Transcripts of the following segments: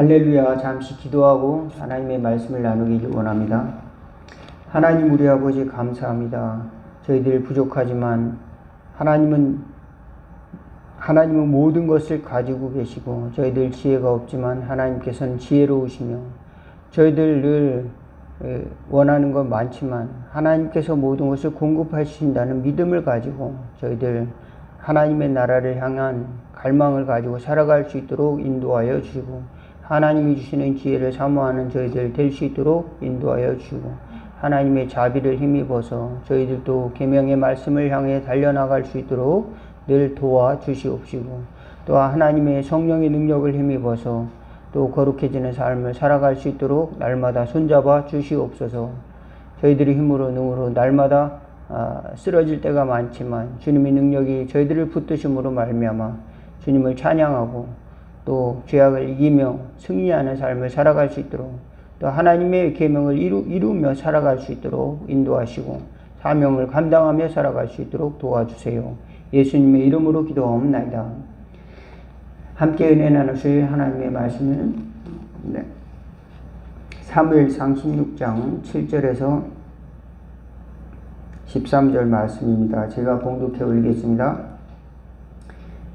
할렐루야. 잠시 기도하고 하나님의 말씀을 나누기를 원합니다. 하나님 우리 아버지 감사합니다. 저희들 부족하지만 하나님은 모든 것을 가지고 계시고 저희들 지혜가 없지만 하나님께서는 지혜로우시며 저희들 늘 원하는 건 많지만 하나님께서 모든 것을 공급하신다는 믿음을 가지고 저희들 하나님의 나라를 향한 갈망을 가지고 살아갈 수 있도록 인도하여 주시고 하나님이 주시는 지혜를 사모하는 저희들 될 수 있도록 인도하여 주시고 하나님의 자비를 힘입어서 저희들도 계명의 말씀을 향해 달려나갈 수 있도록 늘 도와주시옵시고 또 하나님의 성령의 능력을 힘입어서 또 거룩해지는 삶을 살아갈 수 있도록 날마다 손잡아 주시옵소서. 저희들의 힘으로 능으로 날마다 쓰러질 때가 많지만 주님의 능력이 저희들을 붙드심으로 말미암아 주님을 찬양하고 또 죄악을 이기며 승리하는 삶을 살아갈 수 있도록 또 하나님의 계명을 이루며 살아갈 수 있도록 인도하시고 사명을 감당하며 살아갈 수 있도록 도와주세요. 예수님의 이름으로 기도하옵나이다. 함께 은혜 나누실 하나님의 말씀은 사무엘상 16장 7절에서 13절 말씀입니다. 제가 봉독해 올리겠습니다.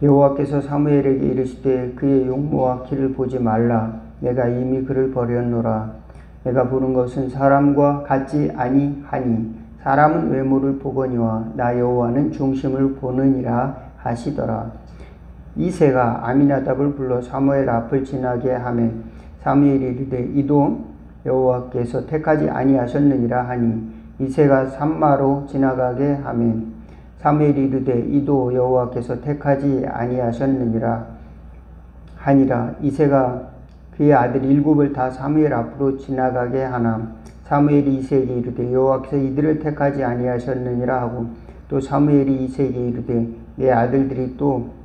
여호와께서 사무엘에게 이르시되 그의 용모와 키를 보지 말라. 내가 이미 그를 버렸노라. 내가 보는 것은 사람과 같지 아니하니 사람은 외모를 보거니와 나 여호와는 중심을 보느니라 하시더라. 이새가 아미나답을 불러 사무엘 앞을 지나게 하매 사무엘이 이르되 이도 여호와께서 택하지 아니하셨느니라 하니 이새가 산마로 지나가게 하매 사무엘이 이르되 이도 여호와께서 택하지 아니하셨느니라 하니라. 이새가 그의 아들 7을 다 사무엘 앞으로 지나가게 하나 사무엘이 이새에게 이르되 여호와께서 이들을 택하지 아니하셨느니라 하고 또 사무엘이 이새에게 이르되 내 아들들이 또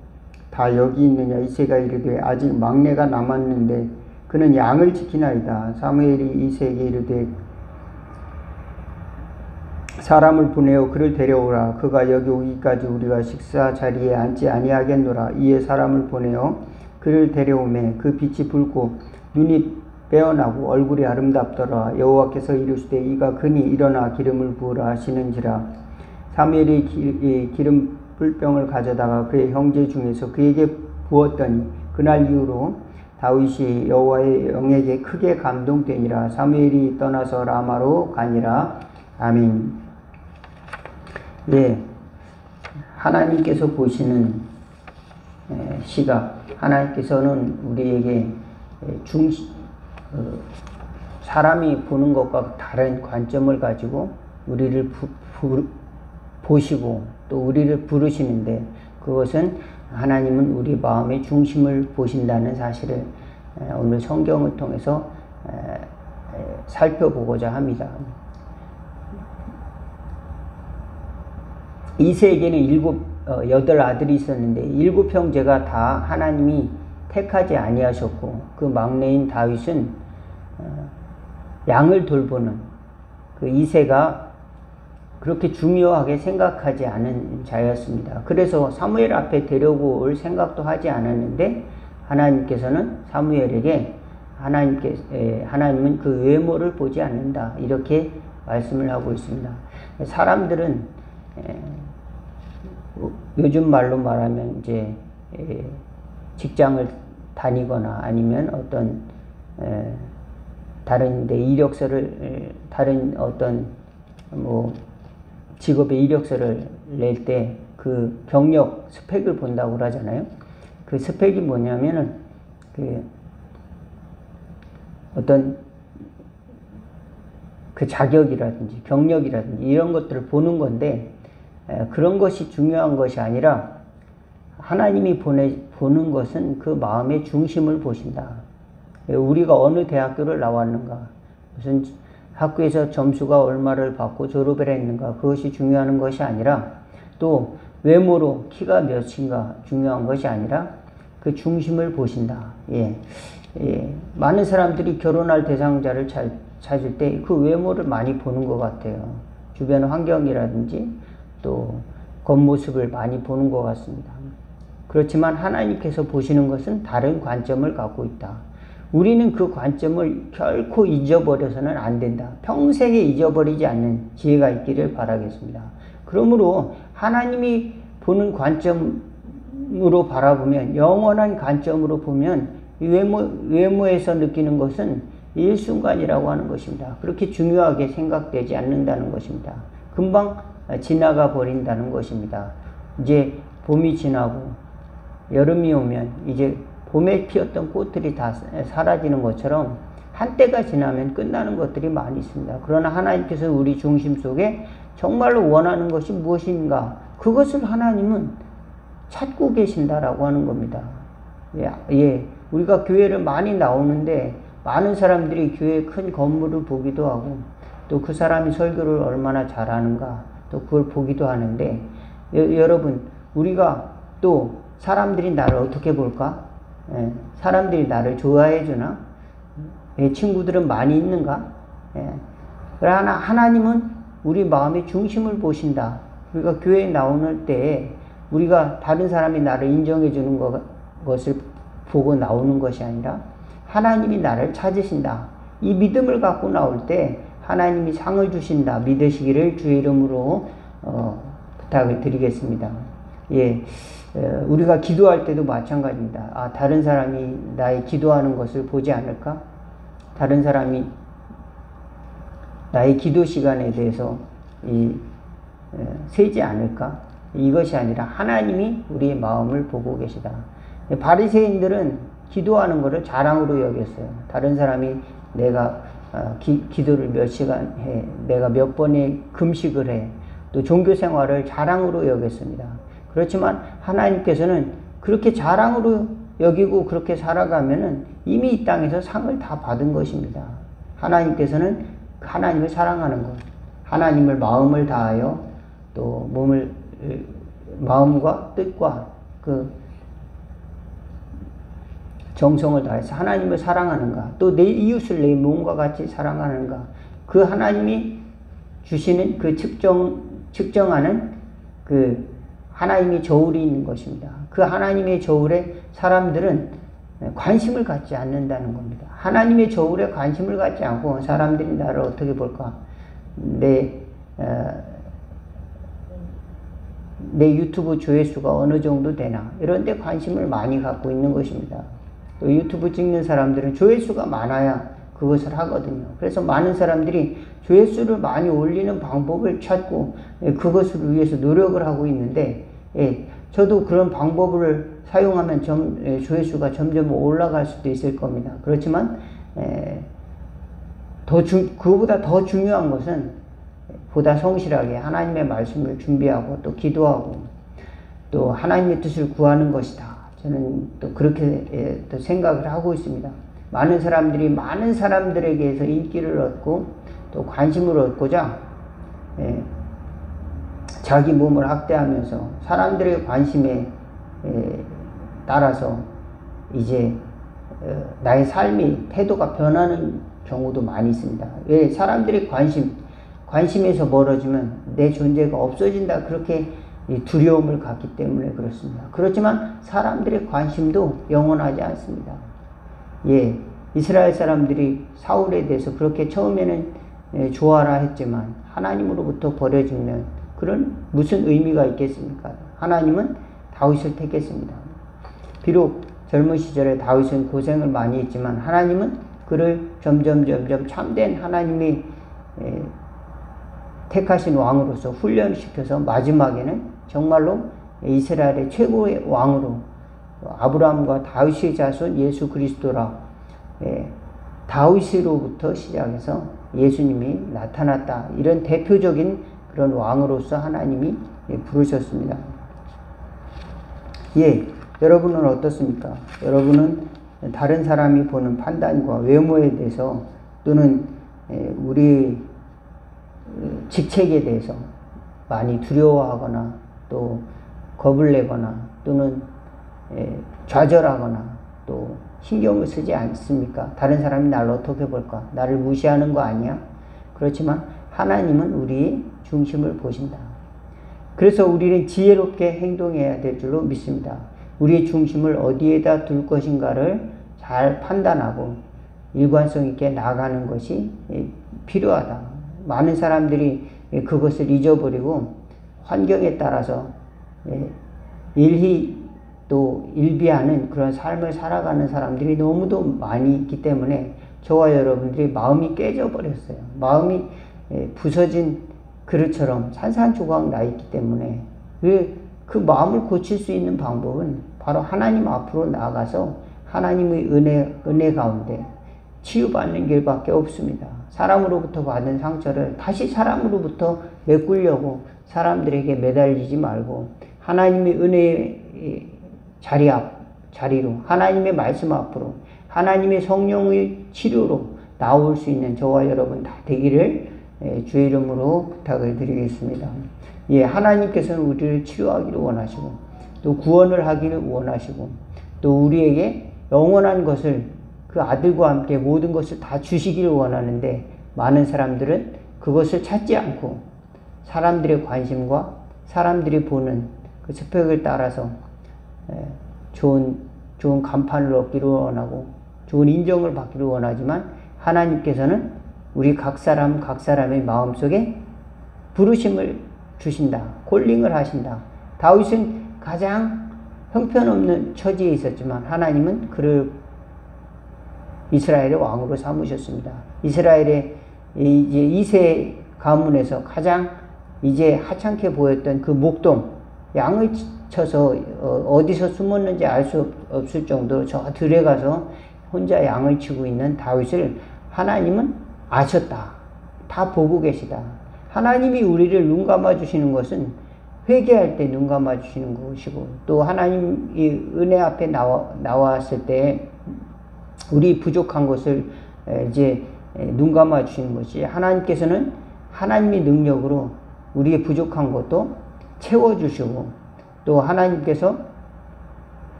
다 여기 있느냐. 이새가 이르되 아직 막내가 남았는데 그는 양을 지키나이다. 사무엘이 이새에게 이르되 사람을 보내어 그를 데려오라. 그가 여기 오기까지 우리가 식사 자리에 앉지 아니하겠노라. 이에 사람을 보내어 그를 데려오매 그 빛이 붉고 눈이 빼어나고 얼굴이 아름답더라. 여호와께서 이르시되 이가 그니 일어나 기름을 부으라 하시는지라. 사무엘이 기름 뿔병을 가져다가 그의 형제 중에서 그에게 부었더니 그날 이후로 다윗이 여호와의 영에게 크게 감동되니라. 사무엘이 떠나서 라마로 가니라. 아멘. 예, 하나님께서 보시는 시각, 하나님께서는 우리에게 사람이 보는 것과 다른 관점을 가지고 우리를 보시고 또 우리를 부르시는데 그것은 하나님은 우리 마음의 중심을 보신다는 사실을 오늘 성경을 통해서 살펴보고자 합니다. 이새에게는 8 아들이 있었는데 7 형제가 다 하나님이 택하지 아니하셨고 그 막내인 다윗은 양을 돌보는 그 이새가 그렇게 중요하게 생각하지 않은 자였습니다. 그래서 사무엘 앞에 데려고 올 생각도 하지 않았는데 하나님께서는 사무엘에게 하나님은 그 외모를 보지 않는다 이렇게 말씀을 하고 있습니다. 사람들은 요즘 말로 말하면 이제 직장을 다니거나 아니면 어떤 다른 데 이력서를 다른 어떤 직업의 이력서를 낼 때 그 경력 스펙을 본다고 하잖아요. 그 스펙이 뭐냐면은 그 어떤 그 자격이라든지 경력이라든지 이런 것들을 보는 건데 그런 것이 중요한 것이 아니라 하나님이 보는 것은 그 마음의 중심을 보신다. 우리가 어느 대학교를 나왔는가, 무슨 학교에서 점수가 얼마를 받고 졸업을 했는가, 그것이 중요한 것이 아니라 또 외모로 키가 몇인가 중요한 것이 아니라 그 중심을 보신다. 많은 사람들이 결혼할 대상자를 찾을 때 그 외모를 많이 보는 것 같아요. 주변 환경이라든지 또 겉모습을 많이 보는 것 같습니다. 그렇지만 하나님께서 보시는 것은 다른 관점을 갖고 있다. 우리는 그 관점을 결코 잊어버려서는 안 된다. 평생에 잊어버리지 않는 지혜가 있기를 바라겠습니다. 그러므로 하나님이 보는 관점으로 바라보면, 영원한 관점으로 보면 외모에서 느끼는 것은 일순간이라고 하는 것입니다. 그렇게 중요하게 생각되지 않는다는 것입니다. 금방 지나가 버린다는 것입니다. 이제 봄이 지나고 여름이 오면 이제 봄에 피었던 꽃들이 다 사라지는 것처럼 한때가 지나면 끝나는 것들이 많이 있습니다. 그러나 하나님께서 우리 중심 속에 정말로 원하는 것이 무엇인가, 그것을 하나님은 찾고 계신다라고 하는 겁니다. 예, 우리가 교회를 많이 나오는데 많은 사람들이 교회의 큰 건물을 보기도 하고 또 그 사람이 설교를 얼마나 잘하는가 또 그걸 보기도 하는데, 여러분, 우리가 또 사람들이 나를 어떻게 볼까? 사람들이 나를 좋아해 주나? 친구들은 많이 있는가? 그러나 하나님은 우리 마음의 중심을 보신다. 우리가 교회에 나오는 때에 우리가 다른 사람이 나를 인정해 주는 것을 보고 나오는 것이 아니라 하나님이 나를 찾으신다. 이 믿음을 갖고 나올 때 하나님이 상을 주신다. 믿으시기를 주의 이름으로 부탁을 드리겠습니다. 예, 우리가 기도할 때도 마찬가지입니다. 다른 사람이 나의 기도하는 것을 보지 않을까? 다른 사람이 나의 기도 시간에 대해서 세지 않을까? 이것이 아니라 하나님이 우리의 마음을 보고 계시다. 바리새인들은 기도하는 것을 자랑으로 여겼어요. 다른 사람이 내가 기도를 몇 시간 해, 내가 몇 번의 금식을 해, 또 종교 생활을 자랑으로 여겼습니다. 그렇지만 하나님께서는 그렇게 자랑으로 여기고 그렇게 살아가면은 이미 이 땅에서 상을 다 받은 것입니다. 하나님께서는 하나님을 사랑하는 것, 하나님을 마음을 다하여 또 마음과 뜻과 그 정성을 다해서 하나님을 사랑하는가, 또 내 이웃을 내 몸과 같이 사랑하는가, 그 하나님이 주시는 그 측정하는 그 하나님의 저울이 있는 것입니다. 그 하나님의 저울에 사람들은 관심을 갖지 않는다는 겁니다. 하나님의 저울에 관심을 갖지 않고 사람들이 나를 어떻게 볼까? 내 유튜브 조회수가 어느 정도 되나? 이런 데 관심을 많이 갖고 있는 것입니다. 또 유튜브 찍는 사람들은 조회수가 많아야 그것을 하거든요. 그래서 많은 사람들이 조회수를 많이 올리는 방법을 찾고 그것을 위해서 노력을 하고 있는데, 저도 그런 방법을 사용하면 조회수가 점점 올라갈 수도 있을 겁니다. 그렇지만 그거보다 더 중요한 것은 보다 성실하게 하나님의 말씀을 준비하고 또 기도하고 또 하나님의 뜻을 구하는 것이다. 저는 또 그렇게 또 생각을 하고 있습니다. 많은 사람들이 많은 사람들에게서 인기를 얻고 또 관심을 얻고자 자기 몸을 학대하면서 사람들의 관심에 따라서 이제 나의 삶이 태도가 변하는 경우도 많이 있습니다. 왜? 사람들의 관심에서 멀어지면 내 존재가 없어진다, 그렇게 두려움을 갖기 때문에 그렇습니다. 그렇지만 사람들의 관심도 영원하지 않습니다. 예, 이스라엘 사람들이 사울에 대해서 그렇게 처음에는 좋아라 했지만 하나님으로부터 버려지면 그런 무슨 의미가 있겠습니까? 하나님은 다윗을 택했습니다. 비록 젊은 시절에 다윗은 고생을 많이 했지만 하나님은 그를 점점 참된 하나님이 택하신 왕으로서 훈련시켜서 마지막에는 정말로 이스라엘의 최고의 왕으로, 아브라함과 다윗의 자손 예수 그리스도라, 다윗으로부터 시작해서 예수님이 나타났다. 이런 대표적인 그런 왕으로서 하나님이 부르셨습니다. 예, 여러분은 어떻습니까? 여러분은 다른 사람이 보는 판단과 외모에 대해서 또는 우리 직책에 대해서 많이 두려워하거나 또 겁을 내거나 또는 좌절하거나 또 신경을 쓰지 않습니까? 다른 사람이 나를 어떻게 볼까? 나를 무시하는 거 아니야? 그렇지만 하나님은 우리의 중심을 보신다. 그래서 우리는 지혜롭게 행동해야 될 줄로 믿습니다. 우리의 중심을 어디에다 둘 것인가를 잘 판단하고 일관성 있게 나가는 것이 필요하다. 많은 사람들이 그것을 잊어버리고 환경에 따라서 일희 또 일비하는 그런 삶을 살아가는 사람들이 너무도 많이 있기 때문에 저와 여러분들이 마음이 깨져버렸어요. 마음이 부서진 그릇처럼 산산조각 나 있기 때문에 그 마음을 고칠 수 있는 방법은 바로 하나님 앞으로 나아가서 하나님의 은혜 가운데 치유받는 길밖에 없습니다. 사람으로부터 받은 상처를 다시 사람으로부터 메꾸려고 사람들에게 매달리지 말고 하나님의 은혜의 자리로 하나님의 말씀 앞으로 하나님의 성령의 치료로 나올 수 있는 저와 여러분 다 되기를 주의 이름으로 부탁을 드리겠습니다. 예, 하나님께서는 우리를 치료하기를 원하시고 또 구원을 하기를 원하시고 또 우리에게 영원한 것을 그 아들과 함께 모든 것을 다 주시기를 원하는데 많은 사람들은 그것을 찾지 않고 사람들의 관심과 사람들이 보는 그 스펙을 따라서 좋은 간판을 얻기를 원하고 좋은 인정을 받기를 원하지만 하나님께서는 우리 각 사람의 마음속에 부르심을 주신다. 콜링을 하신다. 다윗은 가장 형편없는 처지에 있었지만 하나님은 그를 이스라엘의 왕으로 삼으셨습니다. 이스라엘의 이제 이세 가문에서 가장 이제 하찮게 보였던 그 목동, 양을 쳐서 어디서 숨었는지 알 수 없을 정도로 저 들에 가서 혼자 양을 치고 있는 다윗을 하나님은 아셨다. 다 보고 계시다. 하나님이 우리를 눈 감아 주시는 것은 회개할 때 눈 감아 주시는 것이고 또 하나님이 은혜 앞에 나왔을 때 우리 부족한 것을 이제 눈 감아 주시는 것이 하나님께서는 하나님의 능력으로 우리의 부족한 것도 채워주시고 또 하나님께서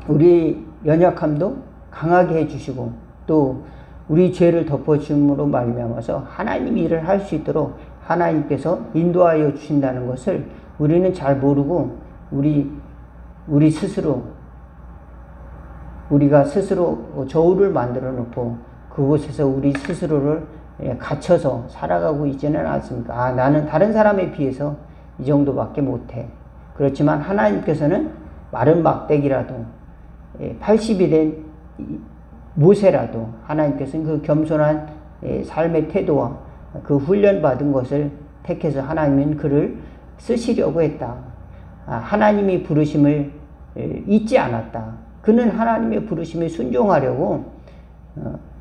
우리의 연약함도 강하게 해주시고 또 우리 죄를 덮어줌으로 말미암아서 하나님이 일을 할 수 있도록 하나님께서 인도하여 주신다는 것을 우리는 잘 모르고 우리가 스스로 저울을 만들어 놓고 그곳에서 우리 스스로를 갇혀서 살아가고 있지는 않습니까? 나는 다른 사람에 비해서 이 정도밖에 못해. 그렇지만 하나님께서는 마른 막대기라도 80이 된 모세라도 하나님께서는 그 겸손한 삶의 태도와 그 훈련받은 것을 택해서 하나님은 그를 쓰시려고 했다. 하나님이 부르심을 잊지 않았다. 그는 하나님의 부르심에 순종하려고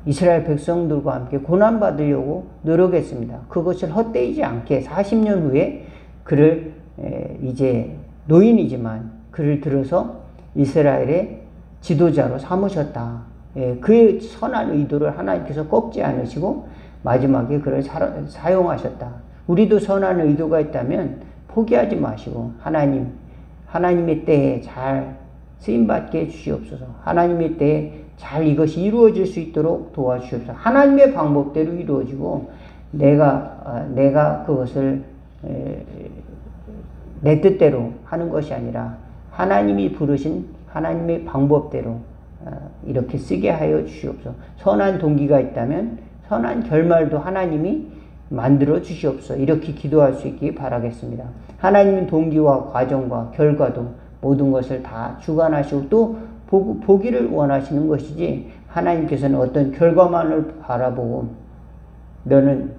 이스라엘 백성들과 함께 고난받으려고 노력했습니다. 그것을 헛되이지 않게 40년 후에 그를 이제 노인이지만 그를 들어서 이스라엘의 지도자로 삼으셨다. 그의 선한 의도를 하나님께서 꺾지 않으시고 마지막에 그를 사용하셨다. 우리도 선한 의도가 있다면 포기하지 마시고 하나님의 때에 잘 쓰임받게 해주시옵소서. 하나님의 때에 잘 이것이 이루어질 수 있도록 도와주시옵소서. 하나님의 방법대로 이루어지고 내가 그것을 내 뜻대로 하는 것이 아니라 하나님이 부르신 하나님의 방법대로 이렇게 쓰게 하여 주시옵소서. 선한 동기가 있다면 선한 결말도 하나님이 만들어 주시옵소서. 이렇게 기도할 수 있기 바라겠습니다. 하나님은 동기와 과정과 결과도 모든 것을 다 주관하시고 또 보기를 원하시는 것이지 하나님께서는 어떤 결과만을 바라보고 너는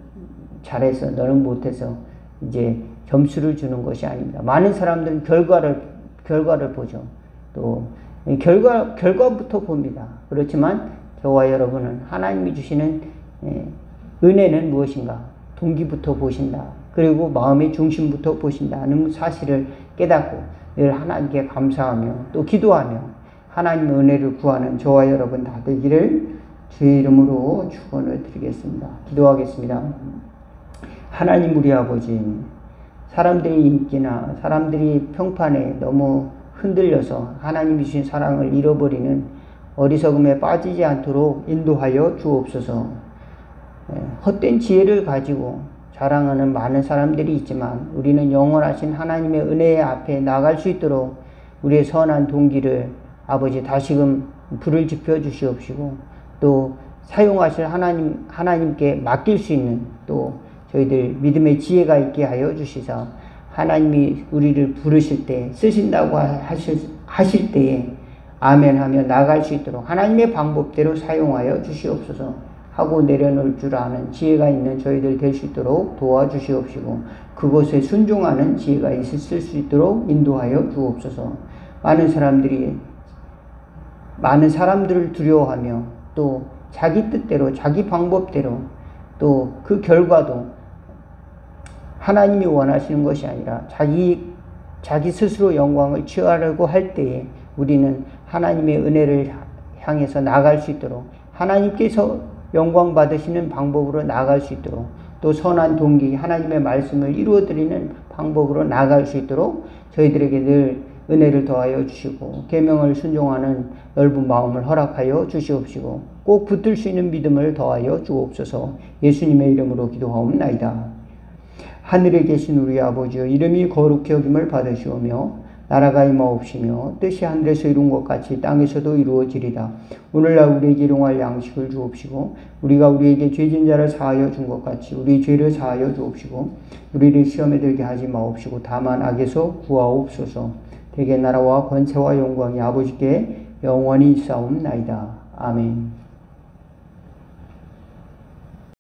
잘해서 너는 못해서 이제 점수를 주는 것이 아닙니다. 많은 사람들은 결과를 보죠. 또 결과부터 봅니다. 그렇지만 저와 여러분은 하나님이 주시는 은혜는 무엇인가? 동기부터 보신다. 그리고 마음의 중심부터 보신다는 사실을 깨닫고 늘 하나님께 감사하며 또 기도하며 하나님의 은혜를 구하는 저와 여러분 다 되기를 주의 이름으로 축원을 드리겠습니다. 기도하겠습니다. 하나님 우리 아버지, 사람들의 인기나 사람들이 평판에 너무 흔들려서 하나님이 주신 사랑을 잃어버리는 어리석음에 빠지지 않도록 인도하여 주옵소서. 헛된 지혜를 가지고 자랑하는 많은 사람들이 있지만 우리는 영원하신 하나님의 은혜 앞에 나갈 수 있도록 우리의 선한 동기를 아버지 다시금 불을 지펴 주시옵시고 또 사용하실 하나님께 맡길 수 있는 또 저희들 믿음의 지혜가 있게 하여 주시사 하나님이 우리를 부르실 때 쓰신다고 하실 때에 아멘 하며 나갈 수 있도록 하나님의 방법대로 사용하여 주시옵소서. 하고 내려놓을 줄 아는 지혜가 있는 저희들 될 수 있도록 도와주시옵시고 그곳에 순종하는 지혜가 있을 수 있도록 인도하여 주옵소서. 많은 사람들을 두려워하며 또 자기 뜻대로 자기 방법대로 또 그 결과도 하나님이 원하시는 것이 아니라 자기 스스로 영광을 취하려고 할 때에 우리는 하나님의 은혜를 향해서 나갈 수 있도록 하나님께서 영광 받으시는 방법으로 나갈 수 있도록 또 선한 동기 하나님의 말씀을 이루어드리는 방법으로 나갈 수 있도록 저희들에게 늘 은혜를 더하여 주시고 계명을 순종하는 넓은 마음을 허락하여 주시옵시고 꼭 붙들 수 있는 믿음을 더하여 주옵소서. 예수님의 이름으로 기도하옵나이다. 하늘에 계신 우리 아버지여 이름이 거룩히 여김을 받으시오며 나라가 임하옵시며 뜻이 하늘에서 이룬 것 같이 땅에서도 이루어지리다. 오늘날 우리에게 일용할 양식을 주옵시고 우리가 우리에게 죄진 자를 사하여 준 것 같이 우리 죄를 사하여 주옵시고 우리를 시험에 들게 하지 마옵시고 다만 악에서 구하옵소서. 대개 나라와 권세와 영광이 아버지께 영원히 있사옵나이다. 아멘.